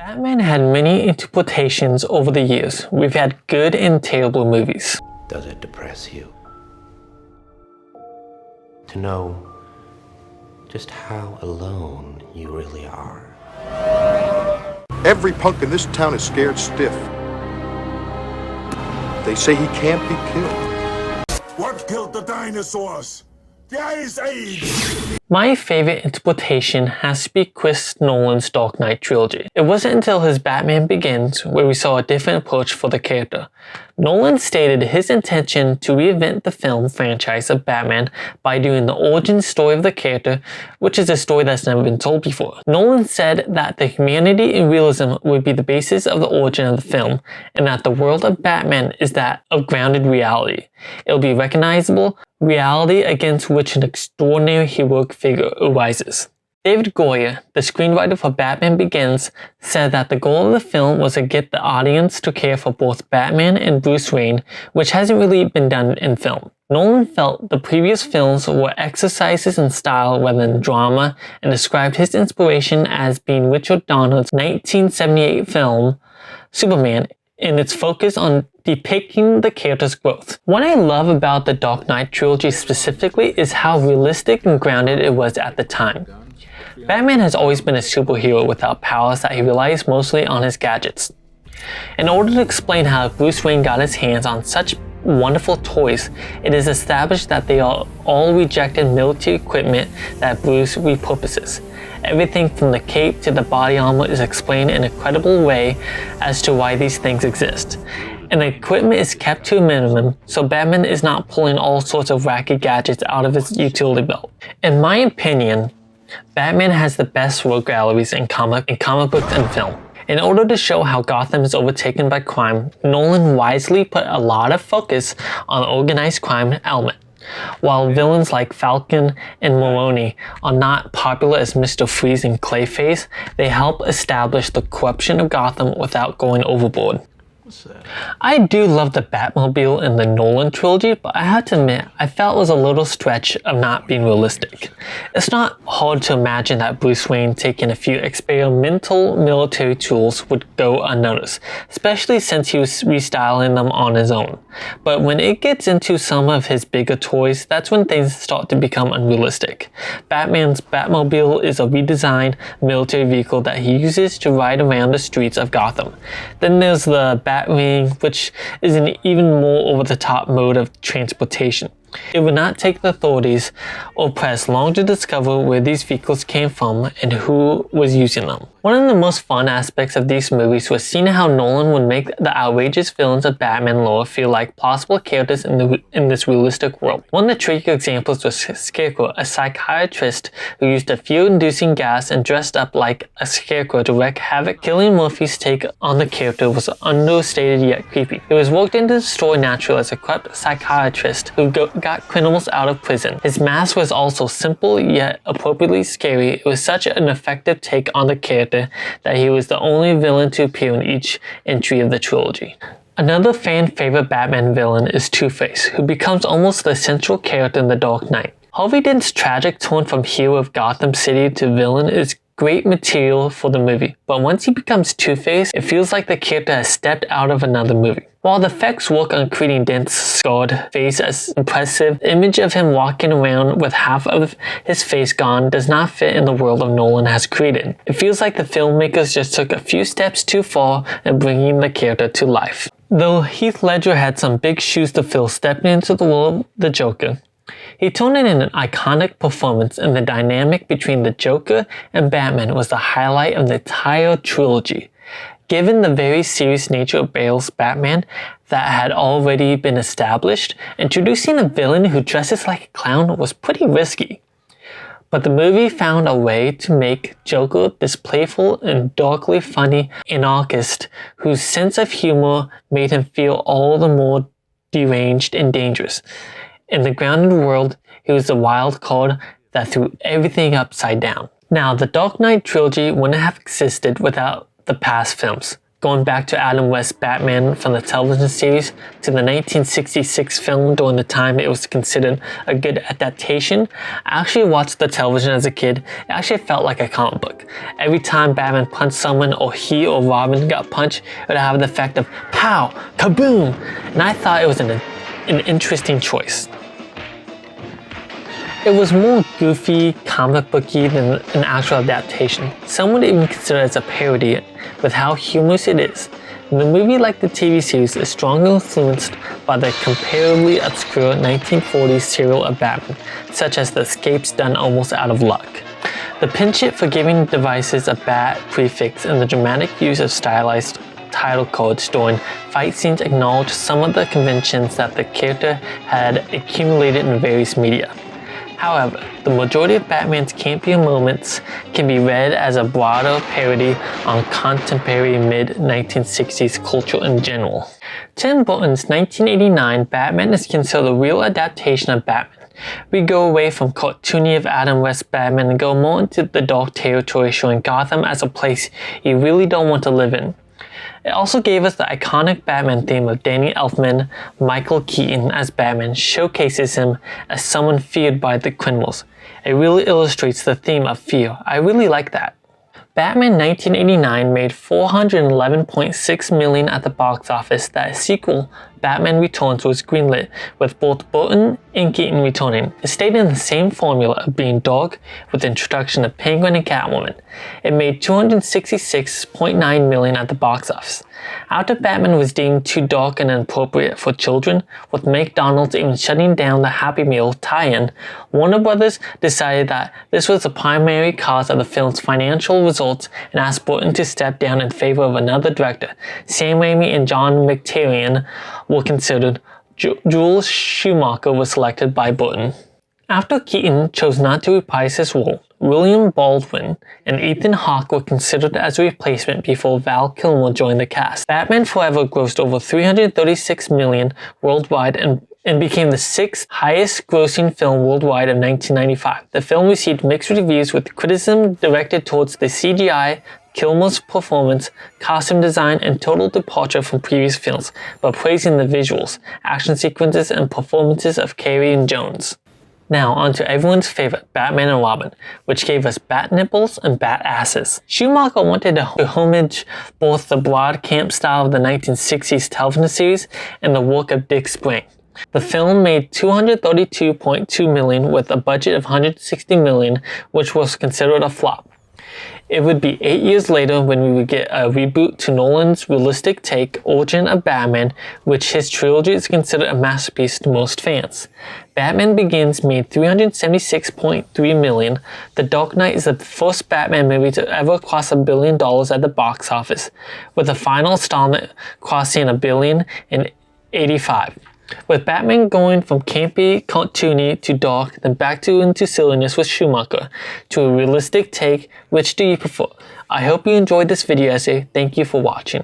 Batman had many interpretations over the years. We've had good and terrible movies. Does it depress you to know just how alone you really are? Every punk in this town is scared stiff. They say he can't be killed. What killed the dinosaurs? The Ice Age! My favorite interpretation has to be Chris Nolan's Dark Knight trilogy. It wasn't until his Batman Begins where we saw a different approach for the character. Nolan stated his intention to reinvent the film franchise of Batman by doing the origin story of the character, which is a story that's never been told before. Nolan said that the humanity and realism would be the basis of the origin of the film, and that the world of Batman is that of grounded reality. It'll be recognizable reality against which an extraordinary heroic figure arises. David Goyer, the screenwriter for Batman Begins, said that the goal of the film was to get the audience to care for both Batman and Bruce Wayne, which hasn't really been done in film. Nolan felt the previous films were exercises in style rather than drama, and described his inspiration as being Richard Donner's 1978 film, Superman, in its focus on depicting the character's growth. What I love about the Dark Knight trilogy specifically is how realistic and grounded it was at the time. Batman has always been a superhero without powers that he relies mostly on his gadgets. In order to explain how Bruce Wayne got his hands on such wonderful toys, it is established that they are all rejected military equipment that Bruce repurposes. Everything from the cape to the body armor is explained in a credible way as to why these things exist. And the equipment is kept to a minimum, so Batman is not pulling all sorts of wacky gadgets out of his utility belt. In my opinion, Batman has the best rogue galleries in comic books and film. In order to show how Gotham is overtaken by crime, Nolan wisely put a lot of focus on the organized crime element. While villains like Falcon and Maroni are not popular as Mr. Freeze and Clayface, they help establish the corruption of Gotham without going overboard. I do love the Batmobile in the Nolan trilogy, but I have to admit, I felt it was a little stretch of not being realistic. It's not hard to imagine that Bruce Wayne taking a few experimental military tools would go unnoticed, especially since he was restyling them on his own. But when it gets into some of his bigger toys, that's when things start to become unrealistic. Batman's Batmobile is a redesigned military vehicle that he uses to ride around the streets of Gotham. Then there's the Batwing, which is an even more over-the-top mode of transportation. It would not take the authorities or press long to discover where these vehicles came from and who was using them. One of the most fun aspects of these movies was seeing how Nolan would make the outrageous villains of Batman lore feel like plausible characters in this realistic world. One of the tricky examples was Scarecrow, a psychiatrist who used a fear-inducing gas and dressed up like a scarecrow to wreak havoc. Cillian Murphy's take on the character was understated yet creepy. It was worked into the story naturally as a corrupt psychiatrist who got criminals out of prison. His mask was also simple yet appropriately scary. It was such an effective take on the character that he was the only villain to appear in each entry of the trilogy. Another fan-favorite Batman villain is Two-Face, who becomes almost the central character in The Dark Knight. Harvey Dent's tragic turn from hero of Gotham City to villain is great material for the movie, but once he becomes Two-Face, it feels like the character has stepped out of another movie. While the effects work on creating Dent's scarred face as impressive, the image of him walking around with half of his face gone does not fit in the world of Nolan has created. It feels like the filmmakers just took a few steps too far in bringing the character to life. Though Heath Ledger had some big shoes to fill stepping into the world of the Joker, he turned in an iconic performance, and the dynamic between the Joker and Batman was the highlight of the entire trilogy. Given the very serious nature of Bale's Batman that had already been established, introducing a villain who dresses like a clown was pretty risky. But the movie found a way to make Joker this playful and darkly funny anarchist whose sense of humor made him feel all the more deranged and dangerous. In the grounded world, he was the wild card that threw everything upside down. Now, the Dark Knight trilogy wouldn't have existed without the past films. going back to Adam West's Batman from the television series to the 1966 film during the time it was considered a good adaptation. I actually watched the television as a kid. It actually felt like a comic book. Every time Batman punched someone or he or Robin got punched, it would have the effect of pow, kaboom, and I thought it was an interesting choice. It was more goofy, comic booky than an actual adaptation. Some would even consider it as a parody with how humorous it is. The movie, like the TV series, is strongly influenced by the comparably obscure 1940s serial of Batman, such as the escapes done almost out of luck. The pinch-hit forgiving devices a bat prefix and the dramatic use of stylized title cards during fight scenes acknowledge some of the conventions that the character had accumulated in various media. However, the majority of Batman's campier moments can be read as a broader parody on contemporary mid-1960s culture in general. Tim Burton's 1989 Batman is considered a real adaptation of Batman. We go away from cartoony of Adam West's Batman and go more into the dark territory, showing Gotham as a place you really don't want to live in. It also gave us the iconic Batman theme of Danny Elfman. Michael Keaton as Batman showcases him as someone feared by the criminals. It really illustrates the theme of fear. I really like that. Batman 1989 made $411.6 million at the box office. That sequel, Batman Returns, was greenlit, with both Burton and Keaton returning. It stayed in the same formula of being dark with the introduction of Penguin and Catwoman. It made $266.9 million at the box office. After Batman was deemed too dark and inappropriate for children, with McDonald's even shutting down the Happy Meal tie-in, Warner Brothers decided that this was the primary cause of the film's financial results and asked Burton to step down in favor of another director. Sam Raimi and John McTiernan were considered. Joel Schumacher was selected by Burton. After Keaton chose not to reprise his role, William Baldwin and Ethan Hawke were considered as a replacement before Val Kilmer joined the cast. Batman Forever grossed over $336 million worldwide and became the sixth highest grossing film worldwide of 1995. The film received mixed reviews, with criticism directed towards the CGI, Kilmer's performance, costume design, and total departure from previous films, but praising the visuals, action sequences, and performances of Carey and Jones. Now on to everyone's favorite, Batman and Robin, which gave us bat nipples and bat asses. Schumacher wanted to homage both the broad camp style of the 1960s television series and the work of Dick Sprang. The film made $232.2 million with a budget of $160 million, which was considered a flop. It would be 8 years later when we would get a reboot to Nolan's realistic take, Origin of Batman, which his trilogy is considered a masterpiece to most fans. Batman Begins made $376.3 million. The Dark Knight is the first Batman movie to ever cross $1 billion at the box office, with the final installment crossing $1 billion in '85. With Batman going from campy, cartoony to dark, then back into silliness with Schumacher, to a realistic take, which do you prefer? I hope you enjoyed this video essay. Thank you for watching.